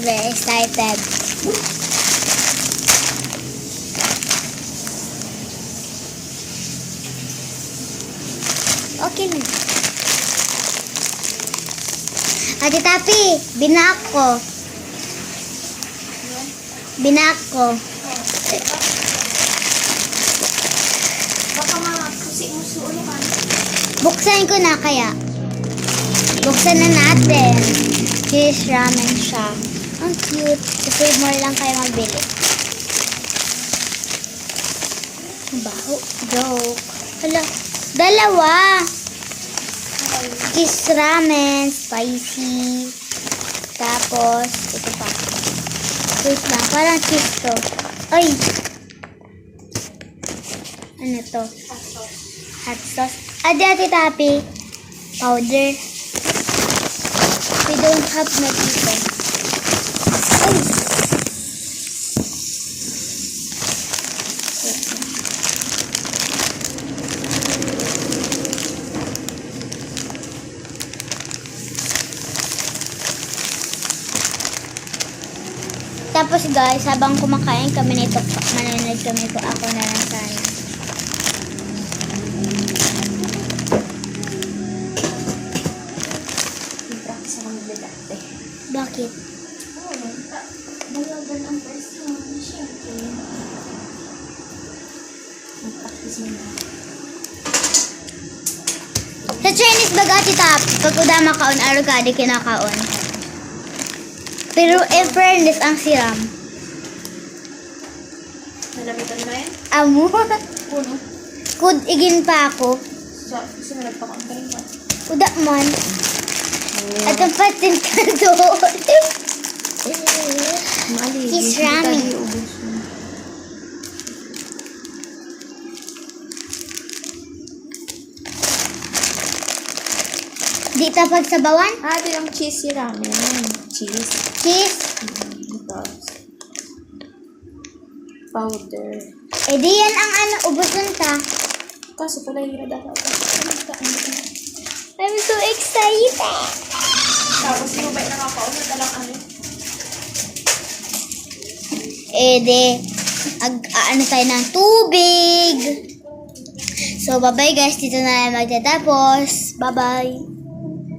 very excited. Okay na. Ate Tapi, binak ko. Binak ko. Baka makakusi-muso ulit ka. Buksan ko na kaya. Buksan na natin. Cheese ramen siya. Ang cute. Sa Save More lang kayo magbili. Ang baho. Joke. Hala. Dalawa. Cheese ramen. Spicy. Tapos, ito pa. Wait lang. Parang cheese to. Ay! Ano to? Hot sauce. Ate Tapi. Powder. We don't have na dito. Ay! Tapos guys, habang kumakain kami nito, manonood kami ko ako na lang sana. Practice ako magbidate. Bakit? Dalagan ang person. Siyempre. Mag-practice mo na. Sa Chinese bag ati tap, pag udama kaon, araw ka, di kinakaon. Pero in fairness, ang siram. Nalamitan mo yan? Amo. Puno. Kud igin pa ako. Sumunod pa kang karin pa. Uda man. At ang patin ka doon. Mali. Kiss ramen. Di tapag sa bawan? Ito yung cheesy ramen. Cheese. Cheese. Tapos, powder. Eh di yan ang ano, ubusun ta. Kaso pala yung dapat. I'm so excited. Tapos yung bait na kapaon na talang ano. Eh di, ano tayo ng tubig. So bye bye guys, dito na lang magtatapos. Bye bye.